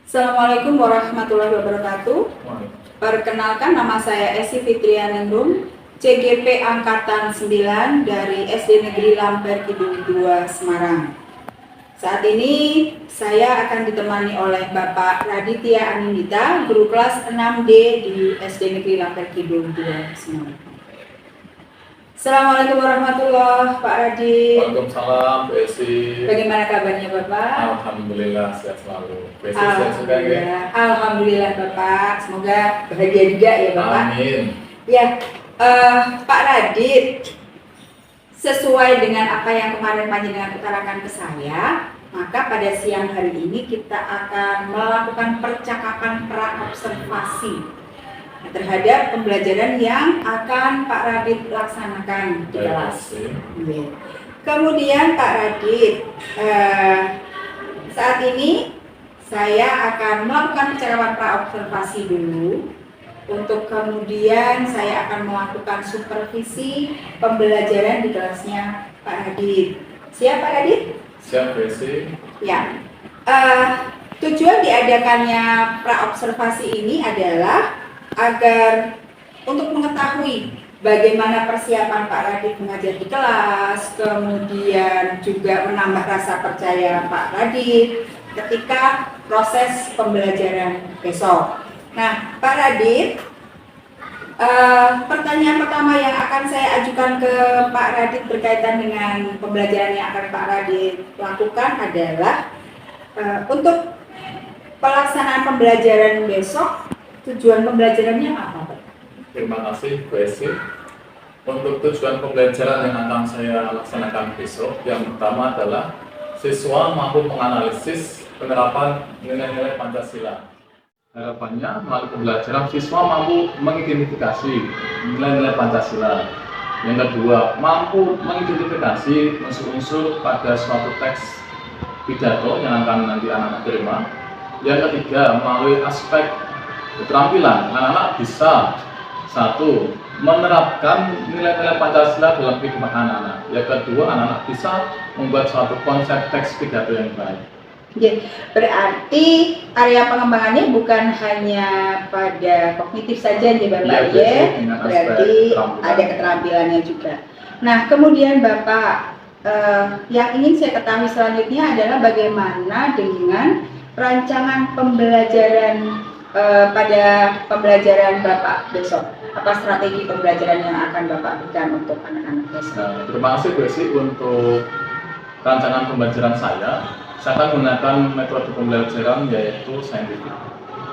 Assalamualaikum warahmatullahi wabarakatuh. Perkenalkan, nama saya Esi Fitrianingrum, CGP Angkatan 9 dari SD Negeri Lamper Kidul 2 Semarang. Saat ini saya akan ditemani oleh Bapak Raditya Anindita, guru kelas 6D di SD Negeri Lamper Kidul 2 Semarang. Assalamualaikum warahmatullahi Pak Radit. Waalaikumsalam, Bu Esi. Bagaimana kabarnya Bapak? Alhamdulillah sehat selalu. Bu Esi sehat juga ya? Alhamdulillah Bapak, semoga bahagia juga ya Bapak. Amin. Ya, Pak Radit, sesuai dengan apa yang kemarin Panjenengan utarakan ke saya, maka pada siang hari ini kita akan melakukan percakapan pra-observasi terhadap pembelajaran yang akan Pak Radit laksanakan di kelas. Kemudian Pak Radit, saat ini saya akan melakukan percakapan pra-observasi dulu. Untuk kemudian saya akan melakukan supervisi pembelajaran di kelasnya Pak Radit. Siap Pak Radit? Siap, Bu Esi. Ya. Tujuan diadakannya pra-observasi ini adalah agar untuk mengetahui bagaimana persiapan Pak Radit mengajar di kelas, kemudian juga menambah rasa percaya Pak Radit ketika proses pembelajaran besok. Nah, Pak Radit, pertanyaan pertama yang akan saya ajukan ke Pak Radit berkaitan dengan pembelajaran yang akan Pak Radit lakukan adalah untuk pelaksanaan pembelajaran besok. Tujuan pembelajarannya apa, Pak? Terima kasih, Bu Esi. Untuk tujuan pembelajaran yang akan saya laksanakan besok, yang pertama adalah siswa mampu menganalisis penerapan nilai-nilai Pancasila. Harapannya melalui pembelajaran siswa mampu mengidentifikasi nilai-nilai Pancasila. Yang kedua, mampu mengidentifikasi unsur-unsur pada suatu teks pidato yang akan nanti anak-anak terima. Yang ketiga, melalui aspek keterampilan, anak-anak bisa satu, menerapkan nilai-nilai Pancasila dalam kehidupan anak-anak. Yang kedua, anak-anak bisa membuat suatu konsep teks pidato yang baik. Ya, berarti area pengembangannya bukan hanya pada kognitif saja nih Bapak ya, berarti ada keterampilannya juga. Nah, kemudian Bapak, yang ingin saya ketahui selanjutnya adalah bagaimana dengan rancangan pembelajaran pada pembelajaran Bapak besok. Apa strategi pembelajaran yang akan Bapak berikan untuk anak-anak besok? Nah, terima kasih Bu Esi untuk rancangan pembelajaran saya. Saya akan menggunakan metode pembelajaran yaitu saintifik.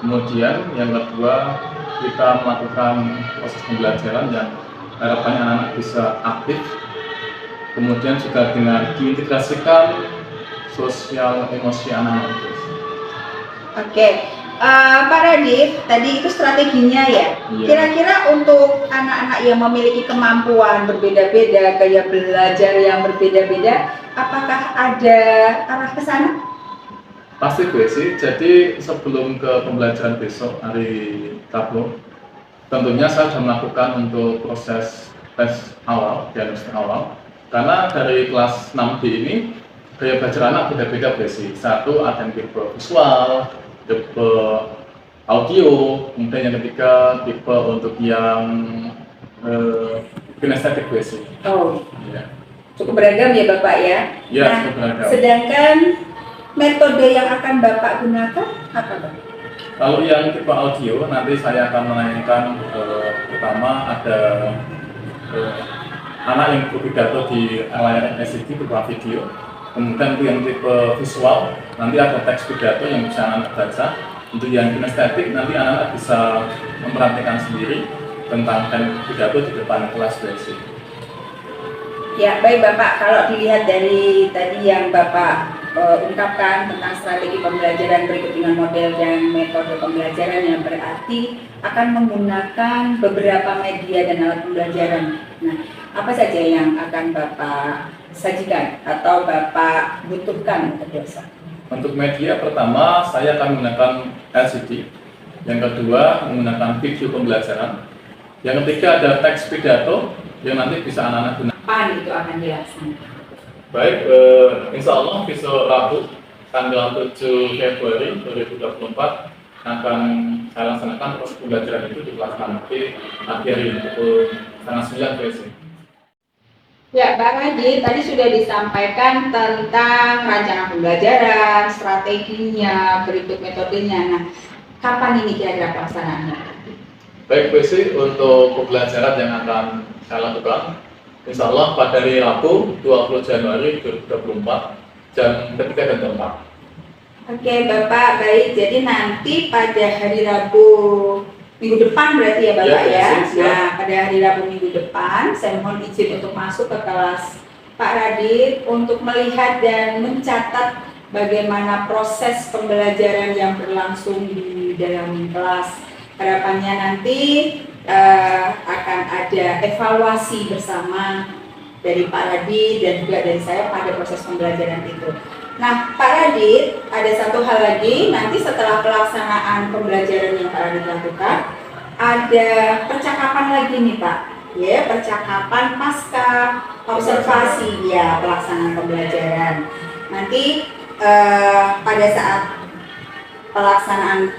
Kemudian yang kedua, kita melakukan proses pembelajaran yang harapannya anak-anak bisa aktif. Kemudian juga dengan diintegrasikan sosial emosi anak-anak. Oke. Pak Radit, tadi itu strateginya ya. Iya. Kira-kira untuk anak-anak yang memiliki kemampuan berbeda-beda, gaya belajar yang berbeda-beda, apakah ada arah ke sana? Pasti Bu Esi. Jadi sebelum ke pembelajaran besok hari Rabu, tentunya saya sudah melakukan untuk proses tes awal, diagnostik awal. Karena dari kelas 6D ini gaya belajar anak beda-beda Bu Esi. Satu ada yang tipe visual, tipe audio, kemudian yang ketiga tipe untuk yang kinestetik Bu Esi. Oh, Ya. cukup beragam ya Bapak ya. Ya, Nah, cukup beragam. sedangkan metode yang akan Bapak gunakan apa Pak? Kalau yang tipe audio nanti saya akan menanyakan pertama ada anak yang berpidato di layar LCD berupa video. Kemudian untuk yang tipe visual nanti ada teks pidato yang bisa anak baca. Untuk yang kinestetik nanti anak bisa memperhatikan sendiri tentang teks pidato di depan kelas basic. Ya baik Bapak, kalau dilihat dari tadi yang Bapak ungkapkan tentang strategi pembelajaran berikut dengan model dan metode pembelajaran yang berarti akan menggunakan beberapa media dan alat pembelajaran. Nah, apa saja yang akan Bapak sajikan atau Bapak butuhkan untuk besok? Untuk media pertama saya akan menggunakan LCD, yang kedua menggunakan video pembelajaran, yang ketiga ada teks pidato yang nanti bisa anak-anak gunakan. Kapan itu akan dilaksanakan? Baik, insya Allah besok Rabu tanggal 7 Februari 2024 akan saya laksanakan proses pembelajaran itu di kelas nanti pagi hari pukul setengah 9 WC. Ya, Pak Radit, tadi sudah disampaikan tentang rancangan pembelajaran, strateginya, berikut metodenya. Nah, kapan ini kira-kira pelaksanaannya? Baik, WC, untuk pembelajaran yang akan saya lakukan, insya Allah pada hari Rabu 20 Januari 2024 jam 3 dan jam 4. Oke, Bapak, baik. Jadi nanti pada hari Rabu minggu depan berarti ya Bapak ya. Nah, pada hari Rabu minggu depan saya mohon izin untuk masuk ke kelas Pak Radit untuk melihat dan mencatat bagaimana proses pembelajaran yang berlangsung di dalam kelas. Harapannya nanti akan ada evaluasi bersama dari Pak Radit dan juga dari saya pada proses pembelajaran itu. Nah, Pak Radit, ada satu hal lagi, nanti setelah pelaksanaan pembelajaran yang Pak Radit lakukan, ada percakapan lagi nih Pak, ya, percakapan pasca observasi ya pelaksanaan pembelajaran. Nanti pada saat pelaksanaan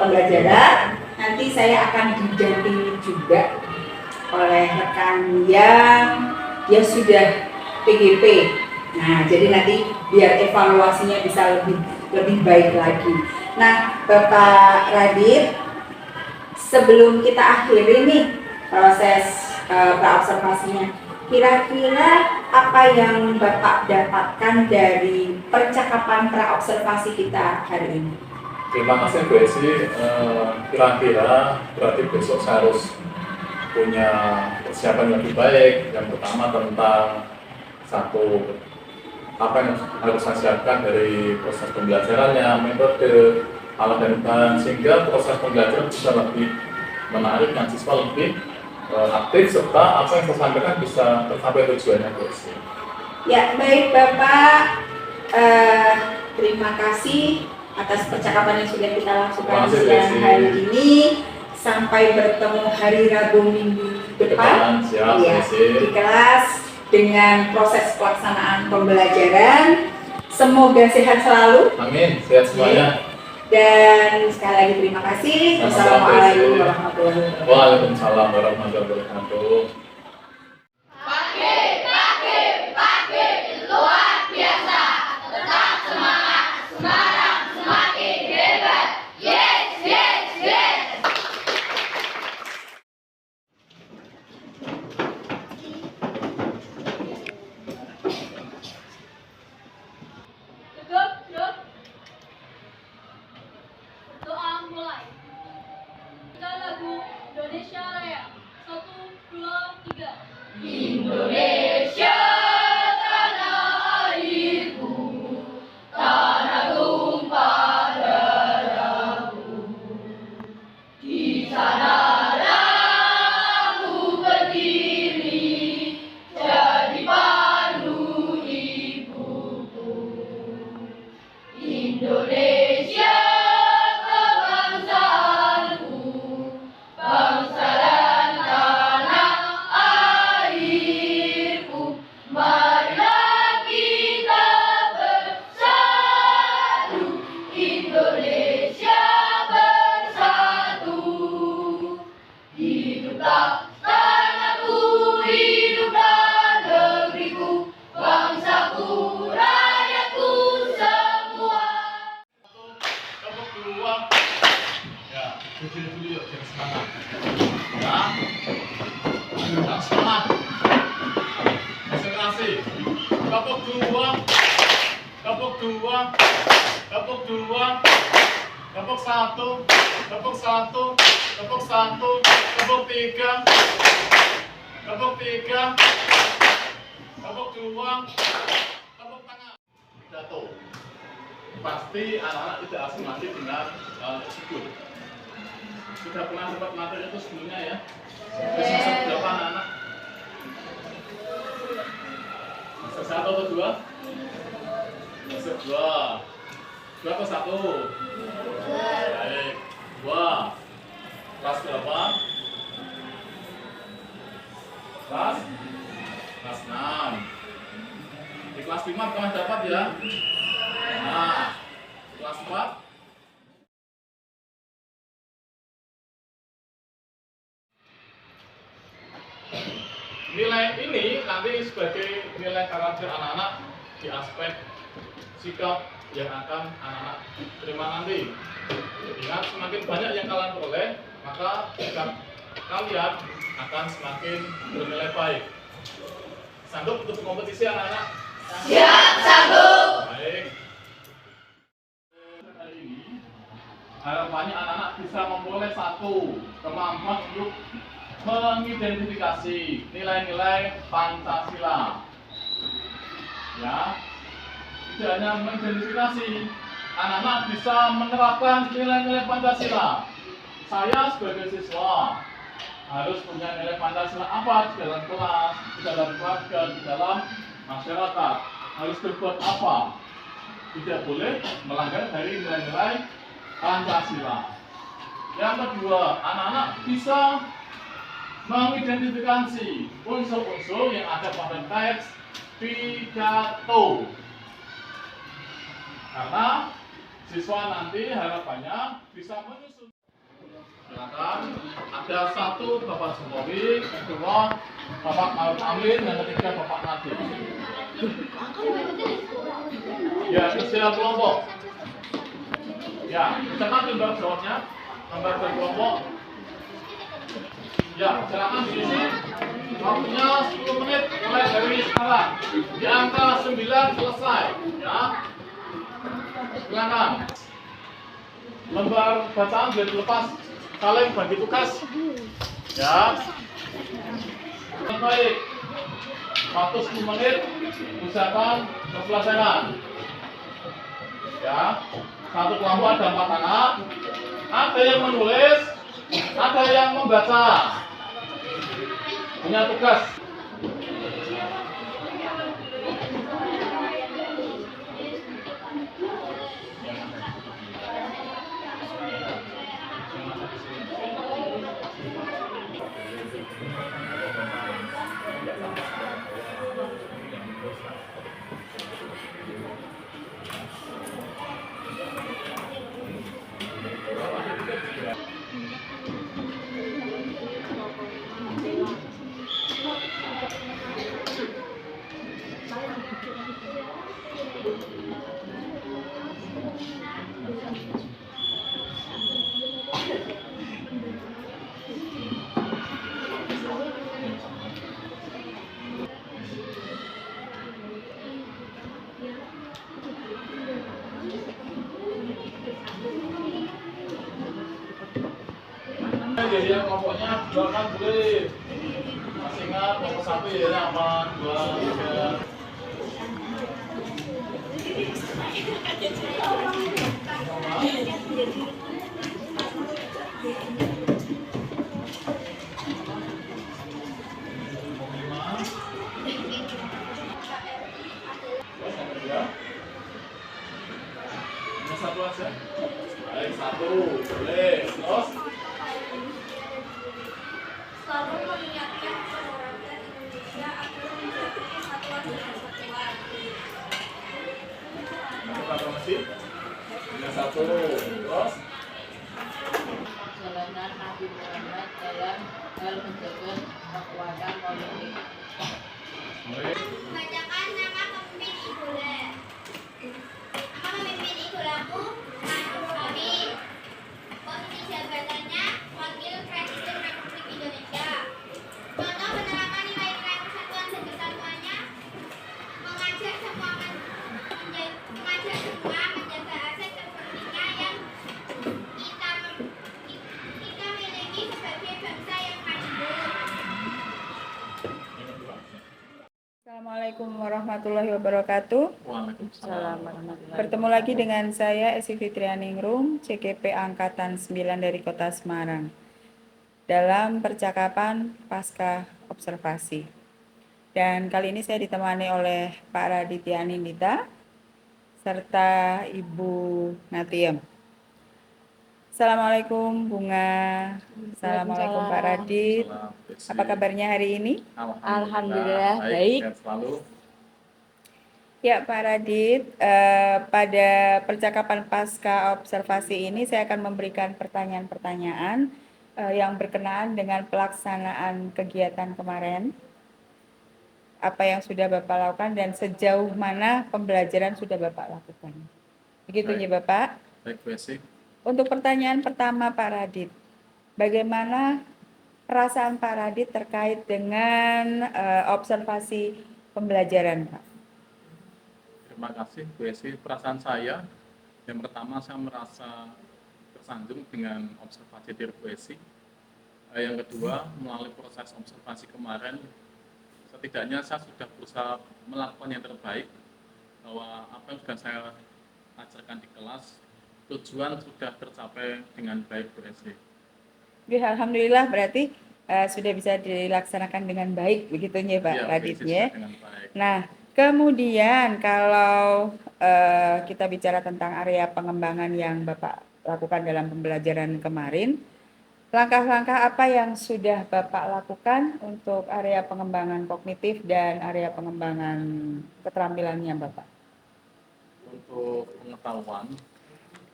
pembelajaran, nanti saya akan didampingi juga oleh rekan yang dia sudah PGP. Nah, jadi nanti biar evaluasinya bisa lebih baik lagi. Nah, Bapak Radit, sebelum kita akhiri nih proses praobservasinya, kira-kira apa yang Bapak dapatkan dari percakapan praobservasi kita hari ini? Terima kasih Bu Esi. Kira-kira berarti besok saya harus punya persiapan yang lebih baik. Yang pertama tentang satu, apa yang harus saya siapkan dari proses pembelajarannya, metode, alat dan bahan, sehingga proses pembelajaran bisa lebih menarik dan siswa lebih aktif, serta apa yang saya sampaikan bisa tercapai tujuannya. Ya, baik Bapak, terima kasih atas percakapan yang sudah kita lakukan siang hari ini. Sampai bertemu hari Rabu minggu depan ya, di kelas dengan proses pelaksanaan pembelajaran. Semoga sehat selalu. Amin, sehat semuanya. Dan sekali lagi terima kasih. Wassalamualaikum warahmatullahi wabarakatuh. Waalaikumsalam warahmatullahi wabarakatuh. Pagi, luar biasa. Tetap semangat, Semarang semakin hebat. Yes, yes, yes. Duduk. Doa mulai. Kita lagu Indonesia Raya. 1, 2, 3. Indonesia, tanah airku, tanah tumpah darahku. Di sanalah aku berdiri, jadi pandu ibuku. Indonesia, kebangsaanku, bangsa dan tanah airku. Marilah kita bersatu, Indonesia bersatu. Hiduplah tanahku, hiduplah negeriku, bangsaku, rakyatku semua. Tepuk dua. Ya, kecil dulu yuk, jangan semangat. Ya, jangan semangat. Konsentrasi. Tepuk dua. Tepuk dua. Tepuk dua. Tepuk satu. Tepuk satu. Tepuk satu. Tepuk tiga. Tepuk tiga. Tepuk dua. Tepuk tangan. Jatuh. Pasti anak-anak tidak asing lagi dengan tersebut. Sudah pernah dapat materi itu sebelumnya ya? Bisa masuk berapa anak-anak? Masuk satu atau dua? Masuk dua. Dua atau satu? Baik. Dua. Kelas berapa? Kelas 6. Di kelas 5 teman dapat ya. Nah, kelas 4. Nilai ini nanti sebagai nilai karakter anak-anak di aspek sikap yang akan anak-anak terima nanti. Ingat, semakin banyak yang kalian peroleh, maka sikap kalian akan semakin bernilai baik. Sanggup untuk kompetisi anak-anak? Siap, sanggup. Baik. Hari ini harapannya anak-anak bisa memperoleh satu kemampuan untuk mengidentifikasi nilai-nilai Pancasila. Ya, tidak hanya mengidentifikasi, anak-anak bisa menerapkan nilai-nilai Pancasila. Saya sebagai siswa harus punya nilai Pancasila apa di dalam kelas, di dalam keluarga, di dalam masyarakat. Harus berbuat apa? Tidak boleh melanggar dari nilai-nilai Pancasila. Yang kedua, anak-anak bisa mengidentifikasi unsur-unsur yang ada pada teks pidato. Karena siswa nanti harapannya bisa menyusun. Silakan, ada satu Bapak Jokowi, kedua Bapak Maruf Amin, yang ketiga Bapak Nadiem. Ya, istilah kelompok. Ya, silakan gambar jawabnya, gambar kelompok. Ya, silakan diisi. Waktunya 10 menit mulai dari sekarang. Di angka 9 selesai. Ya. Silakan. Lembar bacaan sudah dilepas. Saling bagi tugas. Ya. Baik. Waktu 10 menit. Usahakan keselesaian. Ya. Satu kelompok ada 4 anak. Ada yang menulis, ada yang membaca. Punya tugas. Jadi kelompoknya dua kan boleh. Masih ingat kelompok 1 ya aman, 2, 3. Satu aja. Baik, 1. Boleh. Terus Selalu mengingatkan kedaulatan Indonesia agar menjadi kesatuan dan persatuan. proklamasi. Yang 1. Terus Perjalanan Nabi Muhammad dalam hal menjaga kekuatan politik. Bacakan nama pemimpin idola. Nama pemimpin idolaku Ma'ruf Amin. Posisi jabatannya Wakil Presiden Republik Indonesia. Contoh penerapan nilai-nilai persatuan dan kesatuannya, mengajak semua menjaga aset terpentingnya yang kita miliki sebagai bangsa yang makmur. Assalamualaikum warahmatullahi wabarakatuh. Waalaikumsalam. Bertemu lagi dengan saya Esi Fitrianingrum, CKP Angkatan 9 dari Kota Semarang, dalam percakapan pasca observasi. Dan kali ini saya ditemani oleh Pak Raditya Nindita serta Ibu Natiem. Assalamualaikum Bunga. Assalamualaikum Pak Radit. Apa kabarnya hari ini? Alhamdulillah, baik. Sehat selalu. Ya, Pak Radit, pada percakapan pasca observasi ini saya akan memberikan pertanyaan-pertanyaan yang berkenaan dengan pelaksanaan kegiatan kemarin, apa yang sudah Bapak lakukan dan sejauh mana pembelajaran sudah Bapak lakukan. Begitu Baik. ya Bapak. Baik, Bu Esi. Untuk pertanyaan pertama Pak Radit, bagaimana perasaan Pak Radit terkait dengan observasi pembelajaran, Pak? Terima kasih, Bu Esi. Perasaan saya, yang pertama saya merasa tersanjung dengan observasi dari Bu Esi. Yang kedua, melalui proses observasi kemarin, setidaknya saya sudah berusaha melakukan yang terbaik, bahwa apa yang sudah saya ajarkan di kelas, tujuan sudah tercapai dengan baik, Bu Esi. Ya, alhamdulillah berarti sudah bisa dilaksanakan dengan baik begitu ya Pak Iya, Bu Radit Esi, ya. sudah dengan baik. Nah, kemudian kalau kita bicara tentang area pengembangan yang Bapak lakukan dalam pembelajaran kemarin, langkah-langkah apa yang sudah Bapak lakukan untuk area pengembangan kognitif dan area pengembangan keterampilannya Bapak? Untuk pengetahuan,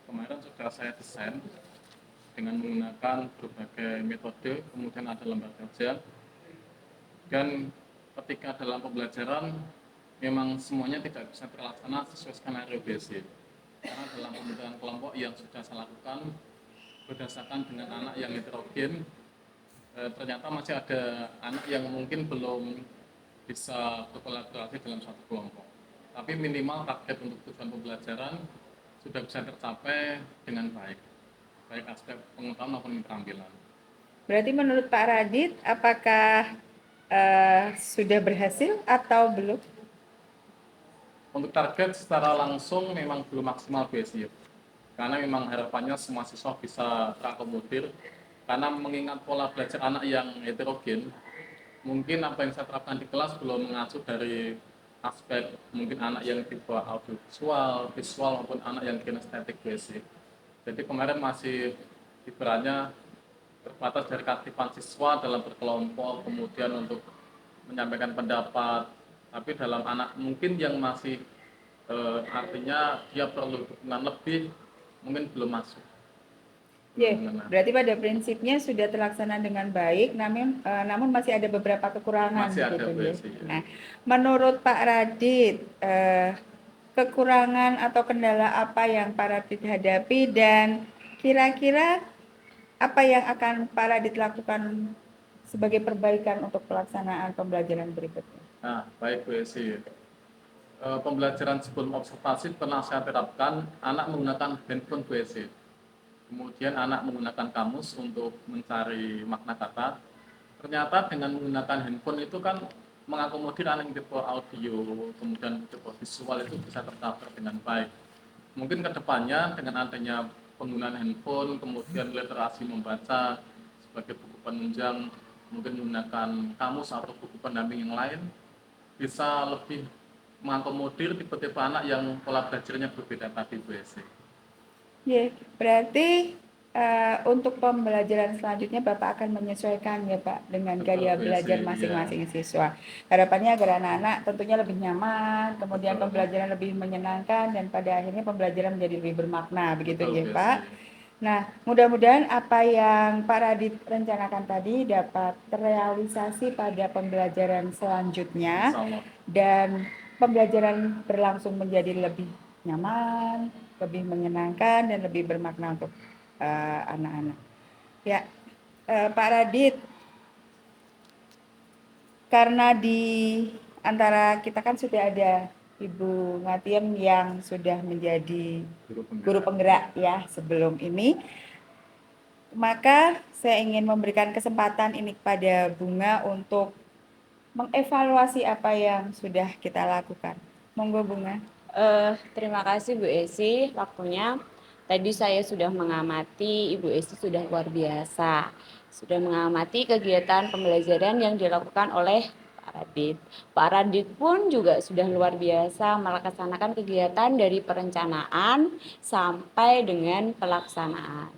kemarin sudah saya desain dengan menggunakan berbagai metode, kemudian ada lembar kerja, dan ketika dalam pembelajaran memang semuanya tidak bisa terlaksana sesuai skenario basic, karena dalam pembelajaran kelompok yang sudah saya lakukan berdasarkan dengan anak yang heterogen, ternyata masih ada anak yang mungkin belum bisa berkolaborasi dalam satu kelompok, tapi minimal target untuk tujuan pembelajaran sudah bisa tercapai dengan baik aspek pengetahuan maupun keterampilan. Berarti menurut Pak Radit, apakah sudah berhasil atau belum? Untuk target secara langsung memang belum maksimal BSI, karena memang harapannya semua siswa bisa terakomodir, karena mengingat pola belajar anak yang heterogen, mungkin apa yang saya terapkan di kelas belum mengacu dari aspek mungkin anak yang tipe audiovisual, visual maupun anak yang kinestetik BSI. Jadi kemarin masih ibaratnya terbatas dari keaktifan siswa dalam berkelompok, kemudian untuk menyampaikan pendapat, tapi dalam anak mungkin yang masih artinya dia perlu dukungan lebih, mungkin belum masuk. Ya, berarti pada prinsipnya sudah terlaksana dengan baik, namun masih ada beberapa kekurangan. Masih ada, gitu, Bu ya. Esi. Nah, menurut Pak Radit, kekurangan atau kendala apa yang Pak Radit hadapi dan kira-kira apa yang akan Pak Radit lakukan sebagai perbaikan untuk pelaksanaan pembelajaran berikutnya? Nah, baik Bu Esi. Pembelajaran sebelum observasi pernah saya terapkan anak menggunakan handphone Bu Esi. Kemudian anak menggunakan kamus untuk mencari makna kata. Ternyata dengan menggunakan handphone itu kan mengakomodir anak yang tipe audio, kemudian tipe visual itu bisa tercover dengan baik. Mungkin kedepannya dengan adanya penggunaan handphone, kemudian literasi membaca sebagai buku penunjang, mungkin menggunakan kamus atau buku pendamping yang lain, bisa lebih mengakomodir tipe-tipe anak yang pola belajarnya berbeda tadi, Bu Esi. Ya, berarti untuk pembelajaran selanjutnya Bapak akan menyesuaikan ya Pak dengan gaya belajar masing-masing siswa. Harapannya agar anak-anak tentunya lebih nyaman, kemudian pembelajaran lebih menyenangkan dan pada akhirnya pembelajaran menjadi lebih bermakna, begitu ya Pak. Nah, mudah-mudahan apa yang Pak Radit rencanakan tadi dapat terrealisasi pada pembelajaran selanjutnya dan pembelajaran berlangsung menjadi lebih nyaman, lebih menyenangkan dan lebih bermakna untuk anak-anak. Ya, Pak Radit, karena di antara kita kan sudah ada Ibu Ngatiem yang sudah menjadi guru penggerak ya sebelum ini, maka saya ingin memberikan kesempatan ini kepada Bunga untuk mengevaluasi apa yang sudah kita lakukan. Monggo Bunga. Terima kasih Bu Esi waktunya. Tadi saya sudah mengamati, Ibu Esi sudah luar biasa. Sudah mengamati kegiatan pembelajaran yang dilakukan oleh Pak Radit. Pak Radit pun juga sudah luar biasa melaksanakan kegiatan dari perencanaan sampai dengan pelaksanaan.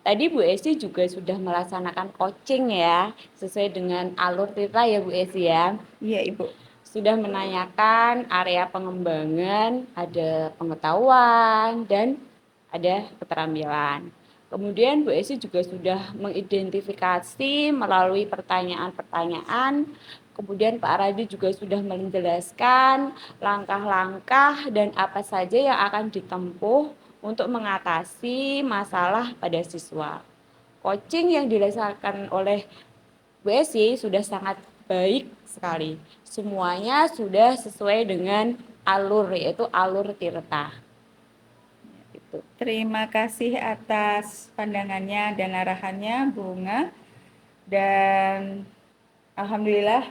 Tadi Bu Esi juga sudah melaksanakan coaching ya, sesuai dengan alur cerita ya Bu Esi ya. Iya Ibu. sudah menanyakan area pengembangan, ada pengetahuan, dan ada keterampilan. Kemudian Bu Esi juga sudah mengidentifikasi melalui pertanyaan-pertanyaan. Kemudian Pak Radi juga sudah menjelaskan langkah-langkah dan apa saja yang akan ditempuh untuk mengatasi masalah pada siswa. Coaching yang dirasakan oleh Bu Esi sudah sangat baik sekali. Semuanya sudah sesuai dengan alur, yaitu alur Tirta. Terima kasih atas pandangannya dan arahannya, Bunga. Dan alhamdulillah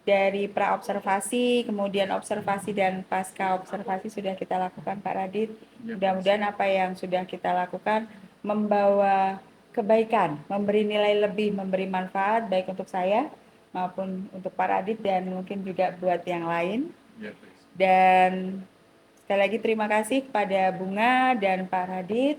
dari pra-observasi, kemudian observasi dan pasca observasi sudah kita lakukan, Pak Radit. Mudah-mudahan apa yang sudah kita lakukan membawa kebaikan, memberi nilai lebih, memberi manfaat baik untuk saya maupun untuk Pak Radit dan mungkin juga buat yang lain. Dan sekali lagi terima kasih kepada Bunga dan Pak Radit.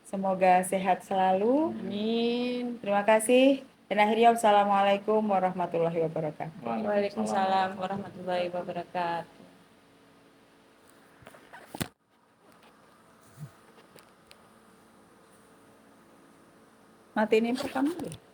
Semoga sehat selalu. Amin. Terima kasih. Dan akhirnya wassalamualaikum warahmatullahi wabarakatuh. Waalaikumsalam warahmatullahi wabarakatuh. Matiin info kamu deh.